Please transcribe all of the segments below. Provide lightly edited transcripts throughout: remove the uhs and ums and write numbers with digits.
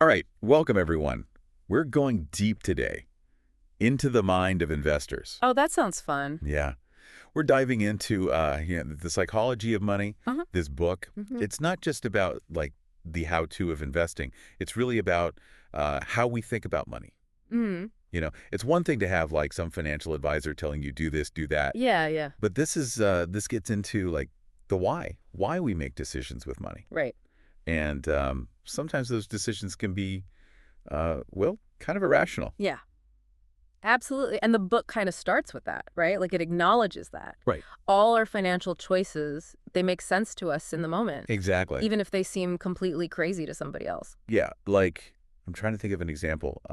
All right, welcome everyone. We're going deep today into the mind of investors. Oh, that sounds fun. Yeah, we're diving into the psychology of money. Uh-huh. This book, Hmm. it's not just about like the how-to of investing. It's really about how we think about money. Mm. It's one thing to have like some financial advisor telling you do this, do that, Yeah, yeah. but this gets into like the why we make decisions with money, Right. and sometimes those decisions can be kind of irrational. Yeah. Absolutely. And the book kind of starts with that, right? Like it acknowledges that. Right. All our financial choices, they make sense to us in the moment, Exactly. even if they seem completely crazy to somebody else. Yeah, like I'm trying to think of an example.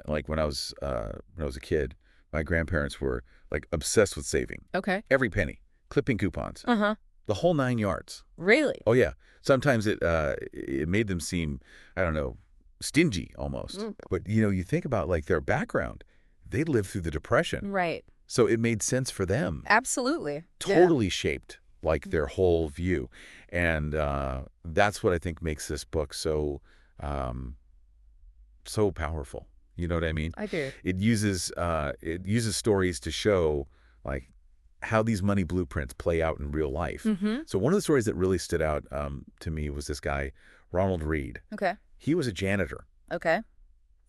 Like when I was a kid, my grandparents were like obsessed with saving Okay. every penny, clipping coupons, Uh-huh. the whole 9 yards. Really? Oh yeah, sometimes it made them seem, I don't know, stingy almost. Mm. But you think about like their background, they lived through the Depression, Right. so it made sense for them. Absolutely. Yeah. Totally shaped like their whole view, and that's what I think makes this book um, so powerful. You know what I mean? I do. It uses stories to show like how these money blueprints play out in real life. Mm-hmm. So one of the stories that really stood out to me was this guy, Ronald Reed. Okay. He was a janitor, Okay.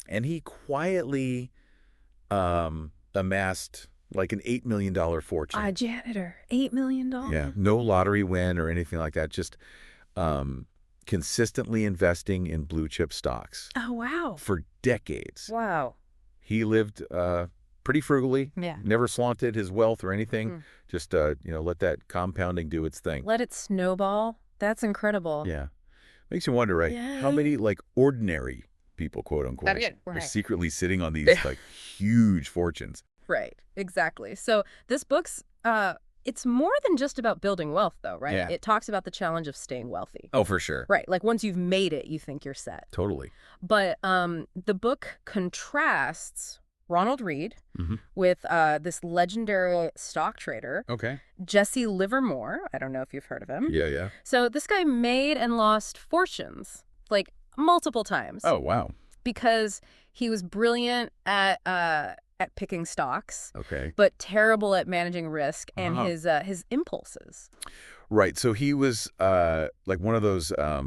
and he quietly amassed like an $8 million fortune. A janitor. $8 million. Yeah, no lottery win or anything like that. Just consistently investing in blue chip stocks Oh, wow. for decades. Wow. He lived pretty frugally, Yeah. never flaunted his wealth or anything. Mm. Just let that compounding do its thing. Let it snowball. That's incredible. Yeah, makes you wonder, right? Yeah. How many like ordinary people, quote unquote, That is are right. secretly sitting on these like huge fortunes? Right, exactly. So this book's it's more than just about building wealth though, right? Yeah. It talks about the challenge of staying wealthy. Oh, for sure. Right, like once you've made it, you think you're set. Totally. But the book contrasts Ronald Reed Mm-hmm. with this legendary stock trader, Okay. Jesse Livermore. I don't know if you've heard of him. Yeah, yeah. So this guy made and lost fortunes, like multiple times, Oh, wow. because he was brilliant at picking stocks, Okay. but terrible at managing risk and Uh-huh. his impulses. Right. So he was like one of those, I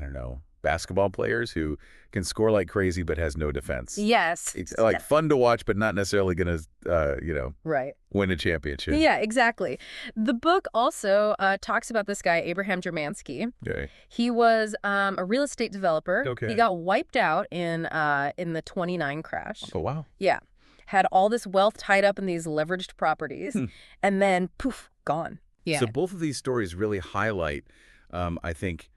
don't know, basketball players who can score like crazy but has no defense. Yes. It's like fun to watch, but not necessarily going to, Right. win a championship. Yeah, exactly. The book also talks about this guy, Abraham Jermansky. Okay. He was a real estate developer. Okay. He got wiped out in the 29 crash. Oh, wow. Yeah. Had all this wealth tied up in these leveraged properties, Hmm. and then poof, gone. Yeah. So both of these stories really highlight, I think,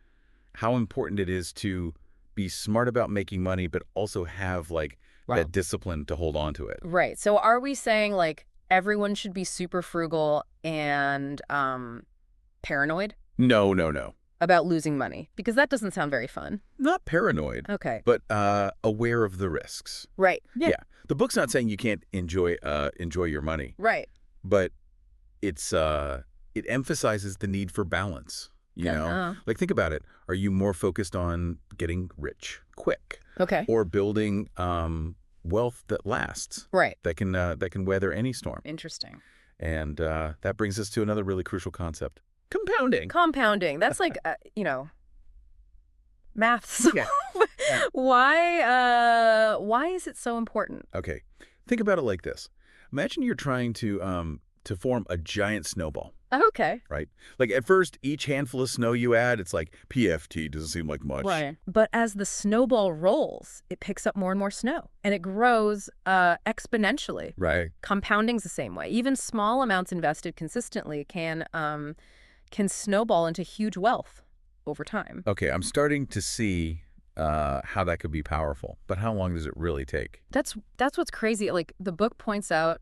how important it is to be smart about making money, but also have like that discipline to hold on to it. Right. So are we saying like everyone should be super frugal and paranoid No, no, no. about losing money? Because that doesn't sound very fun. Not paranoid, Okay. but aware of the risks. Right. Yeah. The book's not saying you can't enjoy your money, Right. but it emphasizes the need for balance. Uh-huh. Like think about it. Are you more focused on getting rich quick, Okay. or building wealth that lasts, Right. that can weather any storm? Interesting. And that brings us to another really crucial concept: compounding. Compounding. That's like, maths. Yeah. Why is it so important? Okay, think about it like this. Imagine you're trying to form a giant snowball. Okay. Right? Like at first, each handful of snow you add, it's like PFT, doesn't seem like much. Right. But as the snowball rolls, it picks up more and more snow, and it grows exponentially. Right. Compounding's the same way. Even small amounts invested consistently can snowball into huge wealth over time. Okay, I'm starting to see how that could be powerful, but how long does it really take? That's what's crazy. Like the book points out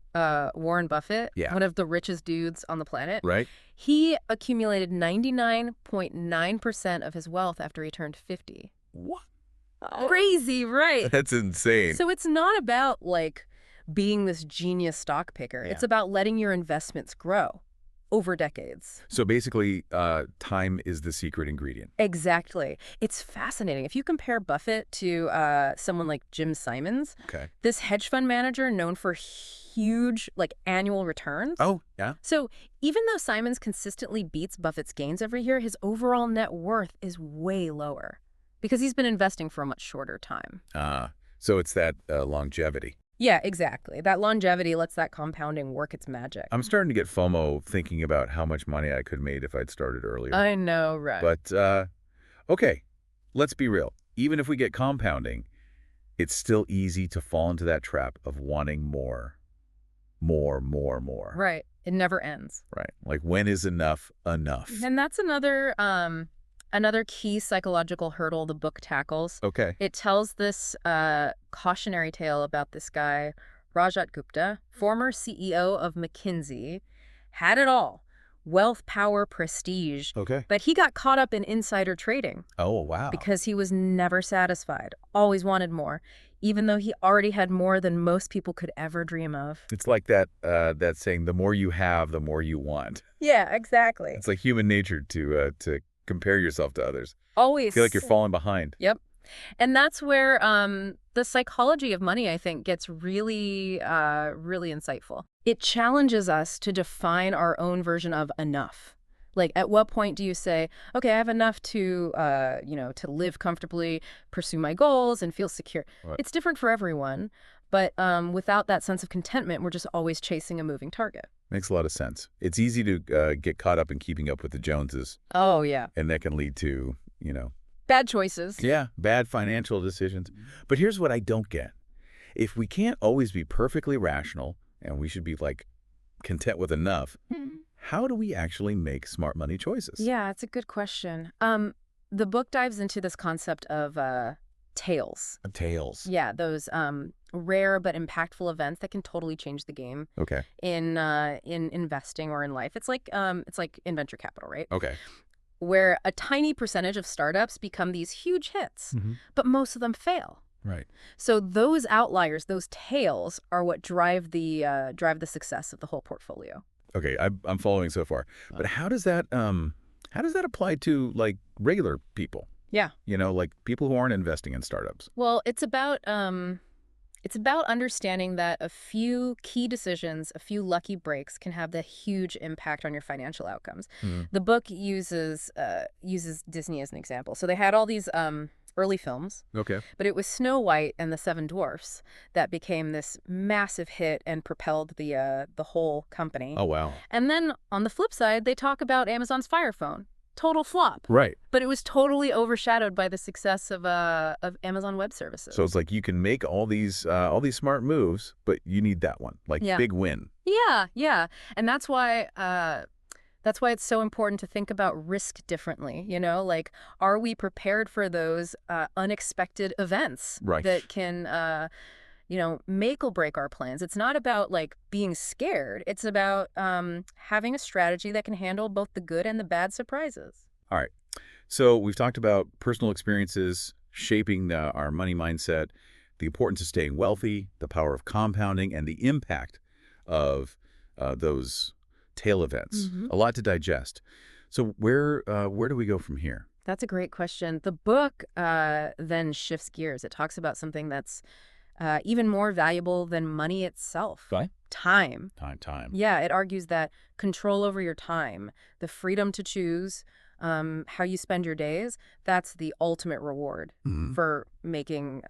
Warren Buffett, Yeah. one of the richest dudes on the planet. Right? He accumulated 99.9% of his wealth after he turned 50. What? Crazy, right? That's insane. So it's not about like being this genius stock picker. Yeah. It's about letting your investments grow. over decades. So basically, time is the secret ingredient. Exactly. It's fascinating. If you compare Buffett to someone like Jim Simons, Okay. this hedge fund manager known for huge, like, annual returns. Oh, yeah? So even though Simons consistently beats Buffett's gains every year, his overall net worth is way lower because he's been investing for a much shorter time. So it's that longevity. Yeah, exactly. That longevity lets that compounding work its magic. I'm starting to get FOMO thinking about how much money I could have made if I'd started earlier. I know, right? But, okay, let's be real. Even if we get compounding, it's still easy to fall into that trap of wanting more. More. Right. It never ends. Right. Like, when is enough enough? And that's another key psychological hurdle the book tackles. Okay. It tells this cautionary tale about this guy, Rajat Gupta, former CEO of McKinsey, had it all. Wealth, power, prestige. Okay. But he got caught up in insider trading. Oh, wow. Because he was never satisfied, always wanted more, even though he already had more than most people could ever dream of. It's like that saying, the more you have, the more you want. Yeah, exactly. It's like human nature to compare yourself to others. Always. Feel like you're falling behind. Yep. And that's where the psychology of money, I think, gets really insightful. It challenges us to define our own version of enough. Like, at what point do you say, okay, I have enough to, to live comfortably, pursue my goals, and feel secure? Right. It's different for everyone, but without that sense of contentment, we're just always chasing a moving target. Makes a lot of sense. It's easy to get caught up in keeping up with the Joneses. Oh, yeah. And that can lead to, Bad choices. yeah, bad financial decisions. But here's what I don't get. If we can't always be perfectly rational, and we should be, like, content with enough, how do we actually make smart money choices? Yeah, it's a good question. The book dives into this concept of tails. Tails. Yeah, those rare but impactful events that can totally change the game. Okay. In investing or in life. It's like in venture capital, right? Okay. Where a tiny percentage of startups become these huge hits, but most of them fail. Right. So those outliers, those tails, are what drive the success of the whole portfolio. Okay, I'm following so far. But how does that apply to, like, regular people? Yeah. Like people who aren't investing in startups. Well, it's about understanding that a few key decisions, a few lucky breaks can have the huge impact on your financial outcomes. The book uses Disney as an example. So they had all these early films. Okay. But it was Snow White and the Seven Dwarfs that became this massive hit and propelled the whole company. Oh, wow. And then on the flip side, they talk about Amazon's Fire Phone. Total flop. Right. But it was totally overshadowed by the success of Amazon Web Services. So it's like you can make all these smart moves, but you need that one, like, big win. Yeah. And that's why it's so important to think about risk differently. Like, are we prepared for those unexpected events that can make or break our plans? It's not about, like, being scared. It's about having a strategy that can handle both the good and the bad surprises. All right. So we've talked about personal experiences shaping our money mindset, the importance of staying wealthy, the power of compounding, and the impact of those tail events. A lot to digest. So where do we go from here? That's a great question. The book then shifts gears. It talks about something that's even more valuable than money itself. Okay. Time. Time. Yeah, it argues that control over your time, the freedom to choose how you spend your days, that's the ultimate reward for making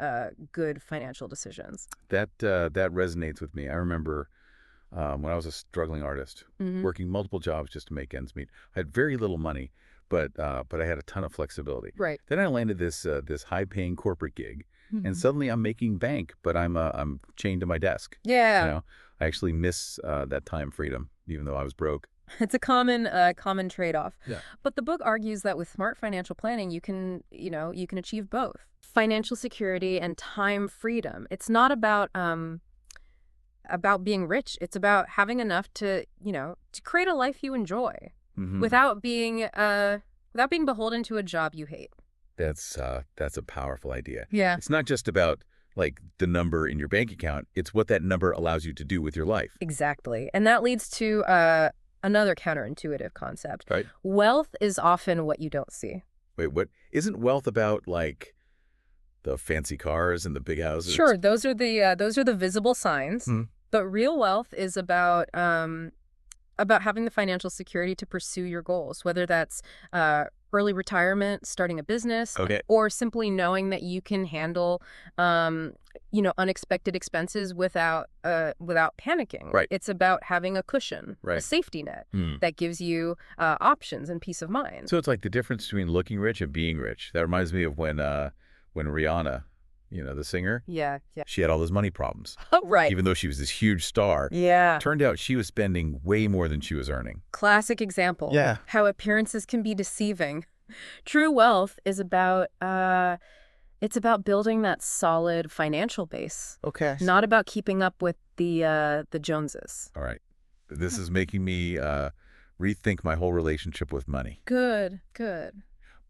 good financial decisions. That resonates with me. I remember when I was a struggling artist, working multiple jobs just to make ends meet. I had very little money, but I had a ton of flexibility. Right. Then I landed this high-paying corporate gig. And suddenly I'm making bank, but I'm chained to my desk. Yeah. I actually miss that time freedom, even though I was broke. It's a common trade-off. Yeah. But the book argues that with smart financial planning, you can achieve both financial security and time freedom. It's not about being rich. It's about having enough to create a life you enjoy without being beholden to a job you hate. That's a powerful idea. Yeah. It's not just about, like, the number in your bank account. It's what that number allows you to do with your life. Exactly. And that leads to another counterintuitive concept. Right. Wealth is often what you don't see. Wait, what? Isn't wealth about, like, the fancy cars and the big houses? Sure, those are the visible signs. But real wealth is about having the financial security to pursue your goals, whether that's early retirement, starting a business, or simply knowing that you can handle, unexpected expenses without panicking. Right. It's about having a cushion, a safety net that gives you options and peace of mind. So it's like the difference between looking rich and being rich. That reminds me of when Rihanna, the singer, she had all those money problems. Oh, right. Even though she was this huge star. Yeah. Turned out she was spending way more than she was earning. Classic example. Yeah. How appearances can be deceiving. True wealth is about it's about building that solid financial base. Okay. Not about keeping up with the Joneses. All right. This is making me rethink my whole relationship with money. Good.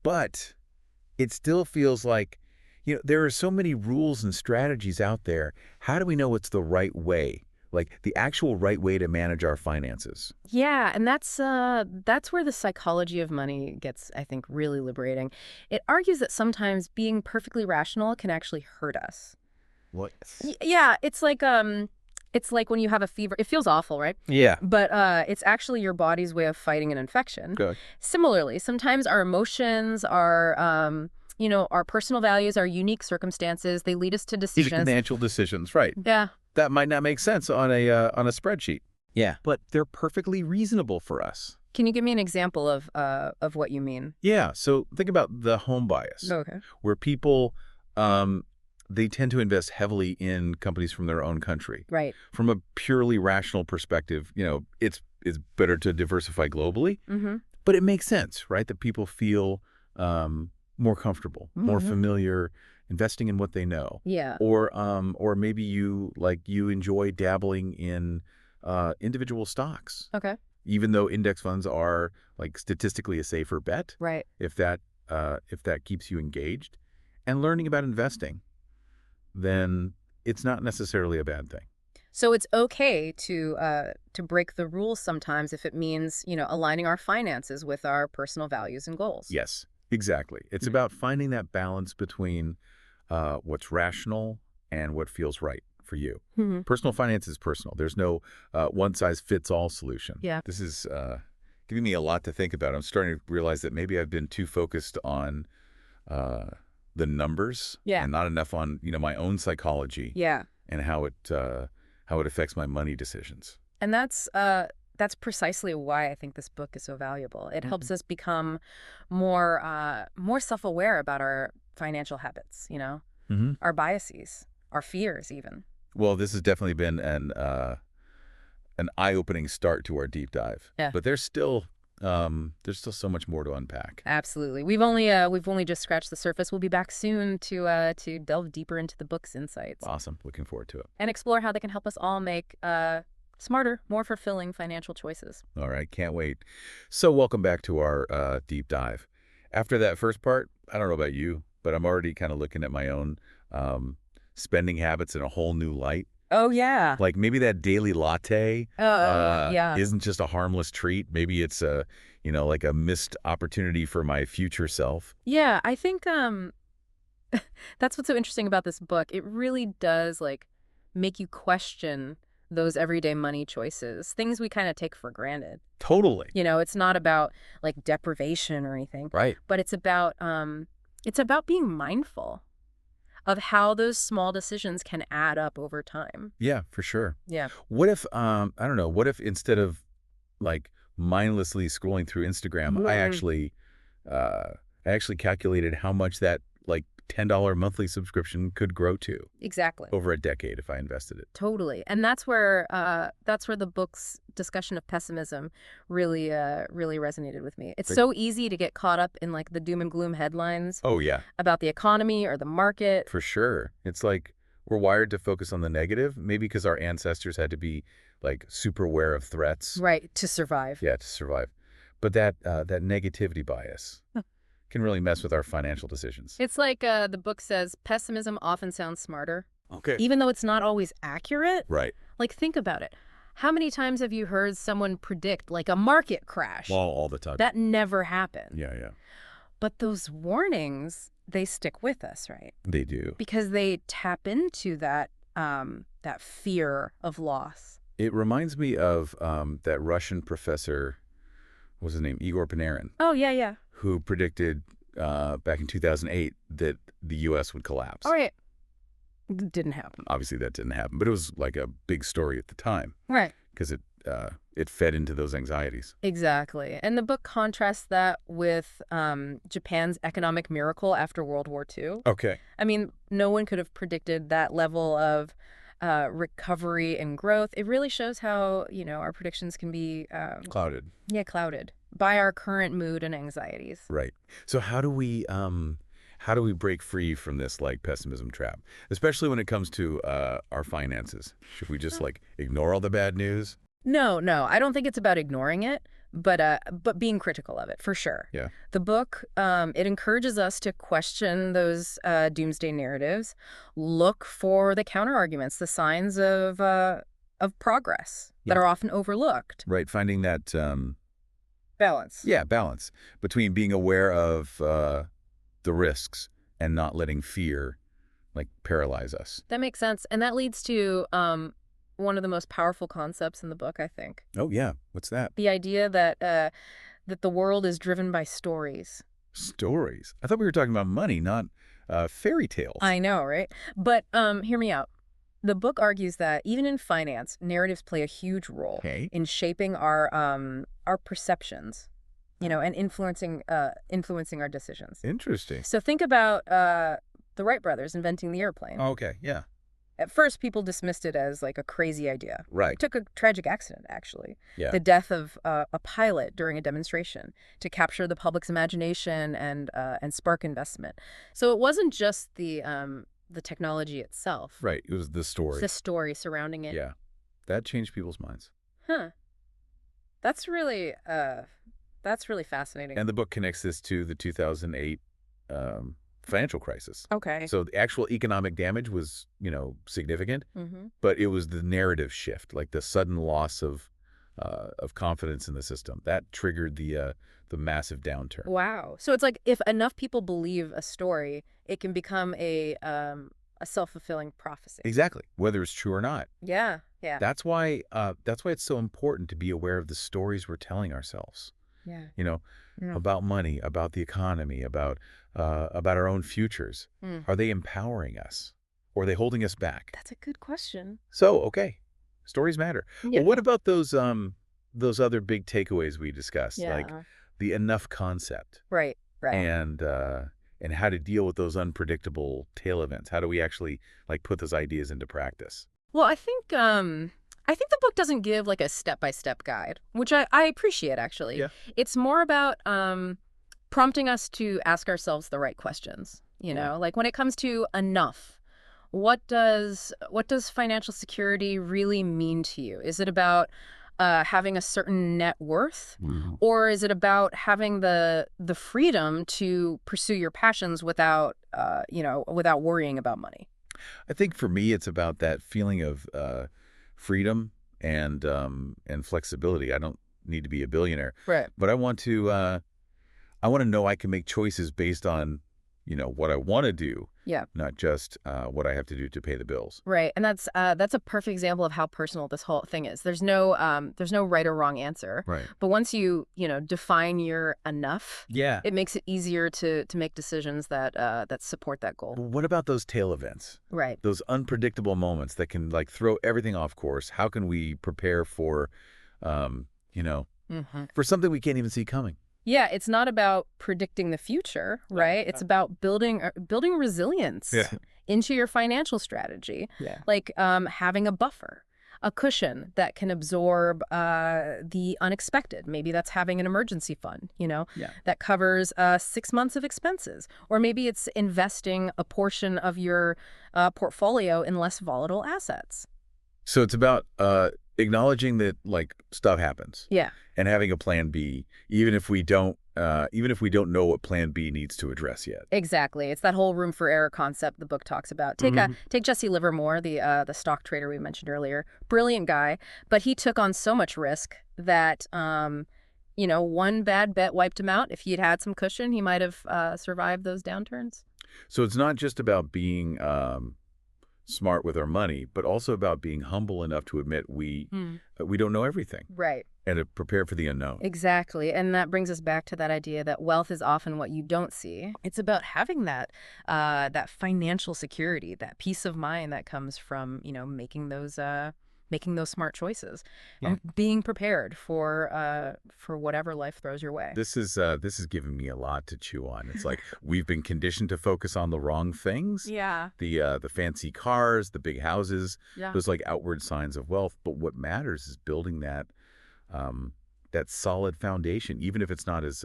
But it still feels like, there are so many rules and strategies out there. How do we know what's the right way? Like the actual right way to manage our finances? Yeah, and that's where the psychology of money gets, I think, really liberating. It argues that sometimes being perfectly rational can actually hurt us. What? Yeah, it's like when you have a fever. It feels awful, right? Yeah. But it's actually your body's way of fighting an infection. Good. Similarly, sometimes our emotions, our personal values, our unique circumstances, they lead us to decisions. Financial decisions, right. Yeah. That might not make sense on a spreadsheet. Yeah. But they're perfectly reasonable for us. Can you give me an example of what you mean? Yeah. So think about the home bias. Okay. Where people, they tend to invest heavily in companies from their own country. Right. From a purely rational perspective, it's better to diversify globally. Mm-hmm. But it makes sense, right? That people feel more comfortable, more familiar, investing in what they know. Yeah. Or maybe you enjoy dabbling in individual stocks. Okay. Even though index funds are like statistically a safer bet. Right. If that keeps you engaged and learning about investing, then it's not necessarily a bad thing. So it's okay to break the rules sometimes if it means, aligning our finances with our personal values and goals. Yes. Exactly. It's about finding that balance between what's rational and what feels right for you. Mm-hmm. Personal finance is personal. There's no one-size-fits-all solution. Yeah. This is giving me a lot to think about. I'm starting to realize that maybe I've been too focused on the numbers and not enough on my own psychology and how it affects my money decisions. And that's precisely why I think this book is so valuable. It helps us become more self-aware about our financial habits, our biases, our fears even. Well, this has definitely been an eye-opening start to our deep dive. Yeah. But there's still so much more to unpack. Absolutely. We've only just scratched the surface. We'll be back soon to delve deeper into the book's insights. Awesome. Looking forward to it. And explore how they can help us all make smarter, more fulfilling financial choices. All right, can't wait. So welcome back to our deep dive. After that first part, I don't know about you, but I'm already kind of looking at my own spending habits in a whole new light. Oh, yeah. Like maybe that daily latte isn't just a harmless treat. Maybe it's like a missed opportunity for my future self. Yeah, I think that's what's so interesting about this book. It really does make you question those everyday money choices, things we kind of take for granted. Totally. It's not about deprivation or anything. Right. But it's about being mindful of how those small decisions can add up over time. Yeah, for sure. Yeah. What if, I don't know, what if instead of mindlessly scrolling through Instagram, I actually calculated how much that $10 monthly subscription could grow to. Exactly. Over a decade if I invested it. Totally. And that's where the book's discussion of pessimism really resonated with me. It's so easy to get caught up in the doom and gloom headlines. Oh, yeah. About the economy or the market. For sure. It's like we're wired to focus on the negative, maybe because our ancestors had to be super aware of threats. Right, to survive. Yeah, to survive. But that negativity bias can really mess with our financial decisions. It's like the book says, pessimism often sounds smarter. Okay. Even though it's not always accurate. Right. Think about it. How many times have you heard someone predict like a market crash? All the time. That never happened. Yeah, yeah. But those warnings, they stick with us, right? They do. Because they tap into that fear of loss. It reminds me of that Russian professor, what was his name, Igor Panarin. Oh, yeah, yeah. Who predicted back in 2008 that the U.S. would collapse. All right. Didn't happen. Obviously, that didn't happen, but it was like a big story at the time. Right. Because it fed into those anxieties. Exactly. And the book contrasts that with Japan's economic miracle after World War II. Okay. I mean, no one could have predicted that level of recovery and growth. It really shows how, our predictions can be clouded. Yeah, clouded by our current mood and anxieties. Right. So how do we break free from this like pessimism trap, especially when it comes to our finances? Should we just like ignore all the bad news? No, I don't think it's about ignoring it, but being critical of it, for sure. Yeah. The book, it encourages us to question those doomsday narratives, look for the counterarguments, the signs of progress that are often overlooked. Right, finding that balance. Yeah, balance between being aware of the risks and not letting fear like paralyze us. That makes sense, and that leads to one of the most powerful concepts in the book, I think. Oh, yeah. What's that? The idea that that the world is driven by stories. Stories? I thought we were talking about money, not fairy tales. I know, right? But hear me out. The book argues that even in finance, narratives play a huge role in shaping our perceptions, and influencing our decisions. Interesting. So think about the Wright brothers inventing the airplane. Okay, yeah. At first, people dismissed it as like a crazy idea. Right. It took a tragic accident, actually. Yeah. The death of a pilot during a demonstration to capture the public's imagination and spark investment. So it wasn't just the technology itself. Right. It was the story. The story surrounding it. Yeah. That changed people's minds. Huh. That's really fascinating. And the book connects this to the 2008 financial crisis. Okay. So the actual economic damage was, significant, but it was the narrative shift, like the sudden loss of confidence in the system that triggered the massive downturn. Wow. So it's like if enough people believe a story, it can become a self-fulfilling prophecy. Exactly, whether it's true or not. Yeah. That's why it's so important to be aware of the stories we're telling ourselves. Yeah. About money, about the economy, about our own futures. Are they empowering us, or are they holding us back? That's a good question. So, okay, stories matter. Yeah. Well, what about those other big takeaways we discussed, like the enough concept, right, and how to deal with those unpredictable tail events? How do we actually like put those ideas into practice? Well, I think the book doesn't give like a step-by-step guide, which I appreciate, actually. Yeah. It's more about prompting us to ask ourselves the right questions. Like when it comes to enough, what does financial security really mean to you? Is it about having a certain net worth, or is it about having the freedom to pursue your passions without worrying about money? I think for me, it's about that feeling of freedom and flexibility. I don't need to be a billionaire, right? But I want to know I can make choices based on what I want to do, not just what I have to do to pay the bills. Right, and that's a perfect example of how personal this whole thing is. There's no right or wrong answer. Right. But once you define your enough, yeah, it makes it easier to make decisions that support that goal. What about those tail events? Right. Those unpredictable moments that can like throw everything off course. How can we prepare for, for something we can't even see coming? Yeah, it's not about predicting the future, right? It's about building resilience into your financial strategy. Yeah. Like having a buffer, a cushion that can absorb the unexpected. Maybe that's having an emergency fund, that covers 6 months of expenses. Or maybe it's investing a portion of your portfolio in less volatile assets. So it's about acknowledging that like stuff happens. Yeah. And having a plan B, even if we don't even if we don't know what Plan B needs to address yet. Exactly. It's that whole room for error concept the book talks about. Take Jesse Livermore, the stock trader we mentioned earlier. Brilliant guy, but he took on so much risk that one bad bet wiped him out. If he had some cushion, he might have survived those downturns. So it's not just about being smart with our money, but also about being humble enough to admit we don't know everything. Right. And to prepare for the unknown. Exactly. And that brings us back to that idea that wealth is often what you don't see. It's about having that financial security, that peace of mind that comes from, making those smart choices, being prepared for whatever life throws your way. This is giving me a lot to chew on. It's like we've been conditioned to focus on the wrong things. Yeah. The fancy cars, the big houses, yeah. those like outward signs of wealth. But what matters is building that solid foundation, even if it's not as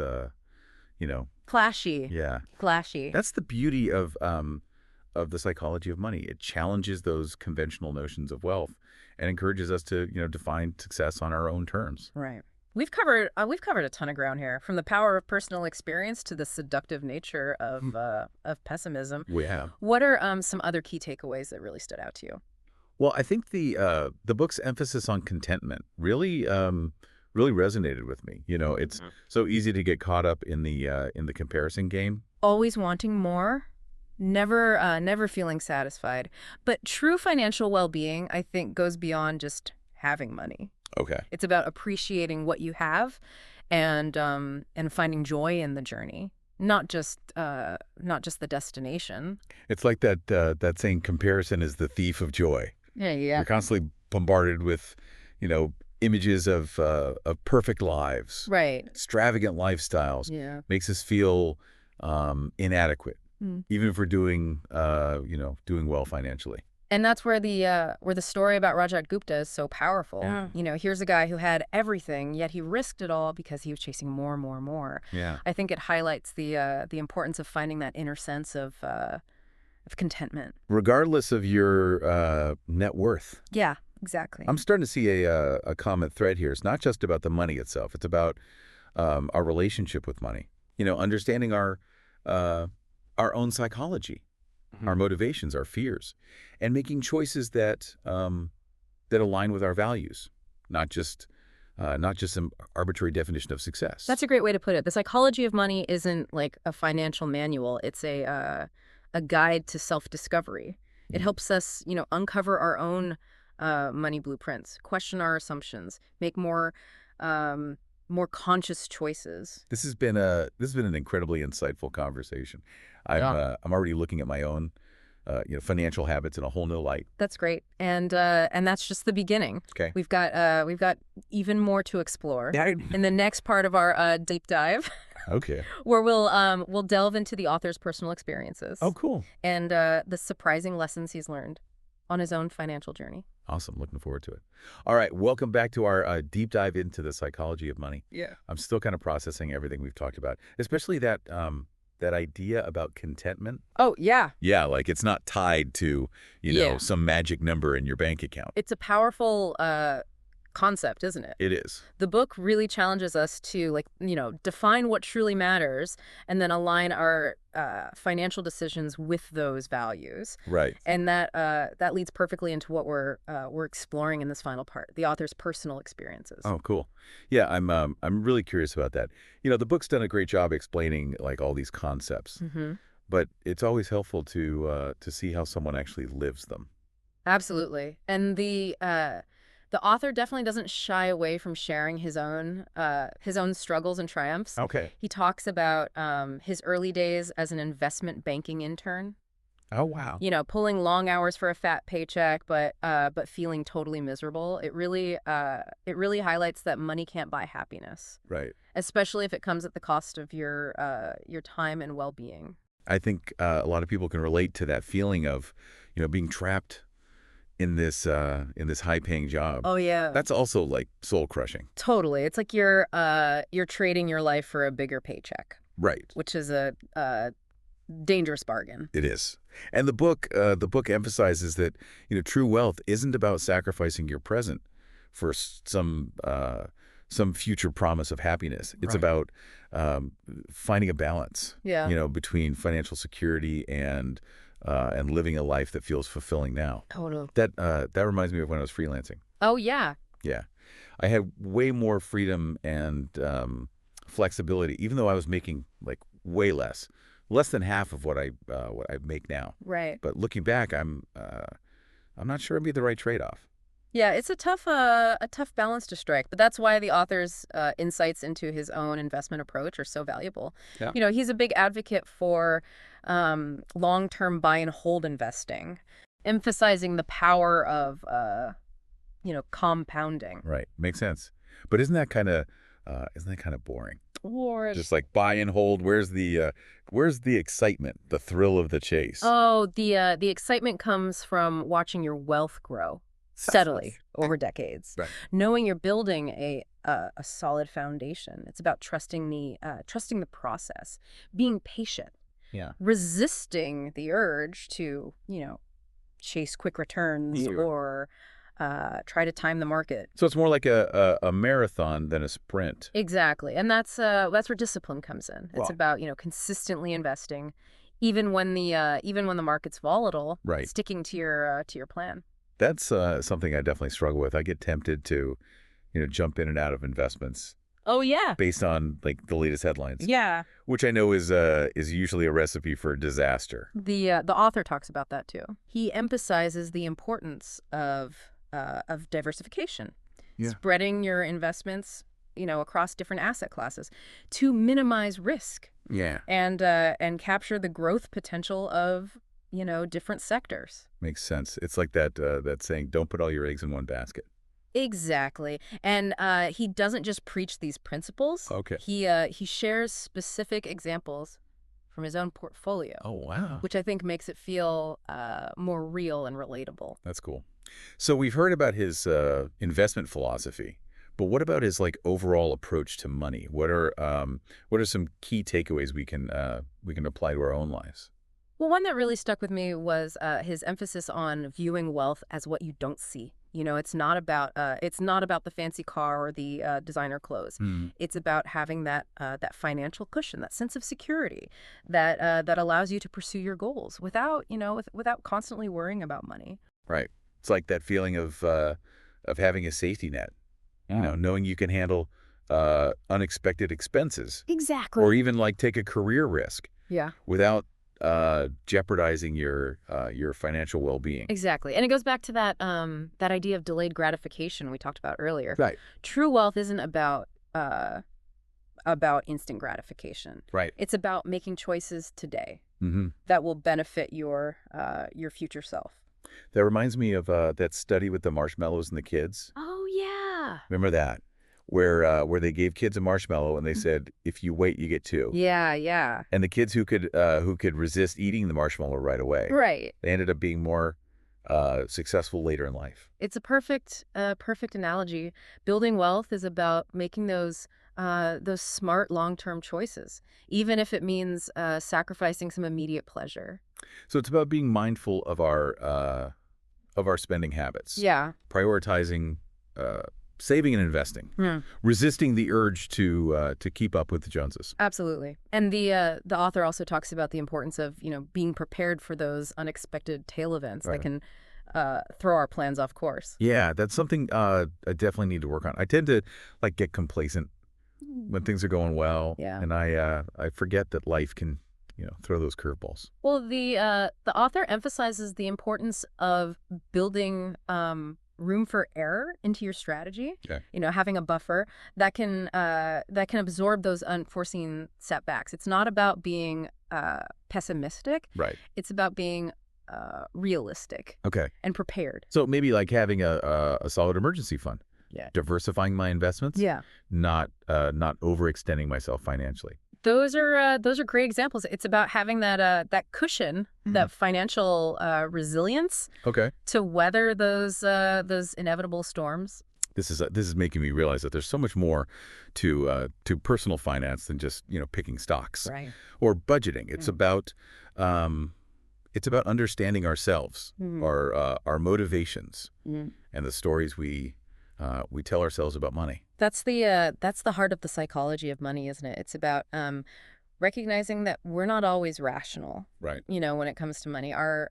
flashy. Yeah. Flashy. That's the beauty of the psychology of money. It challenges those conventional notions of wealth and encourages us to, define success on our own terms. Right. We've covered a ton of ground here, from the power of personal experience to the seductive nature of pessimism. We have. What are some other key takeaways that really stood out to you? Well, I think the book's emphasis on contentment really resonated with me. It's so easy to get caught up in the comparison game. Always wanting more. Never feeling satisfied. But true financial well-being, I think, goes beyond just having money. Okay. It's about appreciating what you have and finding joy in the journey, not just the destination. It's like that saying, comparison is the thief of joy. Yeah. We're constantly bombarded with, images of perfect lives. Right. Extravagant lifestyles. Yeah. Makes us feel inadequate. Even if we're doing well financially. And that's where the story about Rajat Gupta is so powerful. Yeah. Here's a guy who had everything, yet he risked it all because he was chasing more and more and more. Yeah. I think it highlights the importance of finding that inner sense of contentment, regardless of your net worth. Yeah, exactly. I'm starting to see a common thread here. It's not just about the money itself. It's about our relationship with money. Understanding our own psychology, our motivations, our fears, and making choices that align with our values, not just some arbitrary definition of success. That's a great way to put it. The psychology of money isn't like a financial manual. It's a guide to self-discovery. It helps us, uncover our own money blueprints, question our assumptions, make more conscious choices. This has been an incredibly insightful conversation. I'm already looking at my own financial habits in a whole new light. That's great, and that's just the beginning. Okay, we've got even more to explore in the next part of our deep dive. Okay, where we'll delve into the author's personal experiences. Oh, cool! And the surprising lessons he's learned on his own financial journey. Awesome. Looking forward to it. All right. Welcome back to our deep dive into the psychology of money. Yeah. I'm still kind of processing everything we've talked about, especially that idea about contentment. Oh, yeah. Yeah. Like it's not tied to, some magic number in your bank account. It's a powerful concept, isn't it? It is. The book really challenges us to define what truly matters and then align our financial decisions with those values. Right. And that leads perfectly into what we're exploring in this final part, the author's personal experiences. Oh, cool. Yeah, I'm really curious about that. The book's done a great job explaining like all these concepts, but it's always helpful to see how someone actually lives them. Absolutely. And the author definitely doesn't shy away from sharing his own struggles and triumphs. Okay. He talks about his early days as an investment banking intern. Oh, wow. Pulling long hours for a fat paycheck, but feeling totally miserable. It really highlights that money can't buy happiness. Right. Especially if it comes at the cost of your time and well-being. I think a lot of people can relate to that feeling of, being trapped in this high-paying job. Oh, yeah. That's also like soul-crushing. Totally. It's like you're trading your life for a bigger paycheck. Right. Which is a dangerous bargain. It is. And the book emphasizes that, true wealth isn't about sacrificing your present for some some future promise of happiness. It's Right. about finding a balance, Yeah. between financial security and living a life that feels fulfilling now. Totally. That reminds me of when I was freelancing. Oh, yeah. Yeah, I had way more freedom and flexibility, even though I was making like way less than half of what I make now. Right. But looking back, I'm not sure it'd be the right trade-off. Yeah, it's a tough balance to strike, but that's why the author's insights into his own investment approach are so valuable. Yeah. He's a big advocate for long-term buy and hold investing, emphasizing the power of compounding. Right, makes sense. But isn't that kind of boring? Or Just like buy and hold. Where's the excitement, the thrill of the chase? oh, the excitement comes from watching your wealth grow steadily over decades, Right. knowing you're building a solid foundation. It's about trusting the process, being patient, Yeah. resisting the urge to chase quick returns Yeah. or try to time the market. So it's more like a marathon than a sprint. Exactly, and that's where discipline comes in. It's Well- about consistently investing, even when the market's volatile. Right. Sticking to your plan. That's something I definitely struggle with. I get tempted to, jump in and out of investments Oh yeah, based on like the latest headlines, yeah. which I know is usually a recipe for disaster. The author talks about that too. He emphasizes the importance of diversification, Yeah. spreading your investments, across different asset classes to minimize risk Yeah. and capture the growth potential of different sectors. Makes sense. It's like that saying, don't put all your eggs in one basket. Exactly. And he doesn't just preach these principles. Okay. He shares specific examples from his own portfolio, Oh, wow. which I think makes it feel more real and relatable. That's cool. So we've heard about his investment philosophy, but what about his like overall approach to money? What are some key takeaways we can apply to our own lives? Well, one that really stuck with me was his emphasis on viewing wealth as what you don't see. It's not about the fancy car or the designer clothes. It's about having that financial cushion, that sense of security that allows you to pursue your goals without without constantly worrying about money. Right. It's like that feeling of having a safety net. Knowing you can handle unexpected expenses, Exactly. or even like take a career risk Yeah. without jeopardizing your financial well-being. Exactly. And it goes back to that idea of delayed gratification we talked about earlier. Right. True wealth isn't about instant gratification. Right. It's about making choices today Mm-hmm. that will benefit your future self. That reminds me of that study with the marshmallows and the kids. Oh yeah. Remember that? Where they gave kids a marshmallow and they said, if you wait, you get two. Yeah, yeah. And the kids who could resist eating the marshmallow right away, Right. they ended up being more successful later in life. It's a perfect analogy. Building wealth is about making those smart long-term choices, even if it means sacrificing some immediate pleasure. So it's about being mindful of our spending habits. Yeah. Prioritizing saving and investing. Resisting the urge to keep up with the Joneses. Absolutely. And the author also talks about the importance of, being prepared for those unexpected tail events Right. that can throw our plans off course. Yeah, that's something I definitely need to work on. I tend to like get complacent when things are going well. Yeah. And I forget that life can, throw those curveballs. Well, the author emphasizes the importance of building room for error into your strategy. Okay. Having a buffer that can absorb those unforeseen setbacks. It's not about being pessimistic. Right. It's about being realistic Okay. and prepared. So maybe like having a solid emergency fund. Yeah. Diversifying my investments. Yeah. Not overextending myself financially. Those are great examples. It's about having that cushion, that financial resilience Okay. to weather those inevitable storms. This is making me realize that there's so much more to personal finance than just picking stocks Right. or budgeting. It's about understanding ourselves, our motivations, and the stories we we tell ourselves about money. That's the heart of the psychology of money, isn't it? It's about recognizing that we're not always rational. Right. When it comes to money, our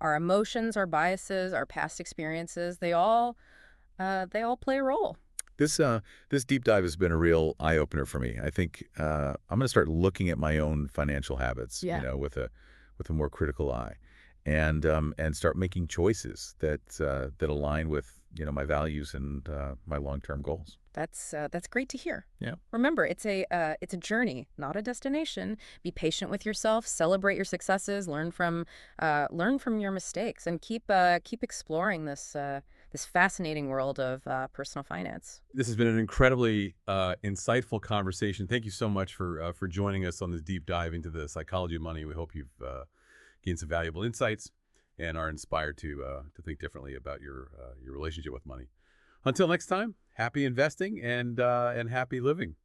emotions, our biases, our past experiences, they all play a role. This deep dive has been a real eye-opener for me. I think I'm going to start looking at my own financial habits, Yeah. with a more critical eye, and start making choices that align with my values and my long-term goals. That's great to hear. Yeah. Remember, it's a journey, not a destination. Be patient with yourself, celebrate your successes, learn from your mistakes, and keep exploring this fascinating world of personal finance. This has been an incredibly insightful conversation. Thank you so much for joining us on this deep dive into the psychology of money. We hope you've gained some valuable insights and are inspired to think differently about your relationship with money. Until next time, happy investing and happy living.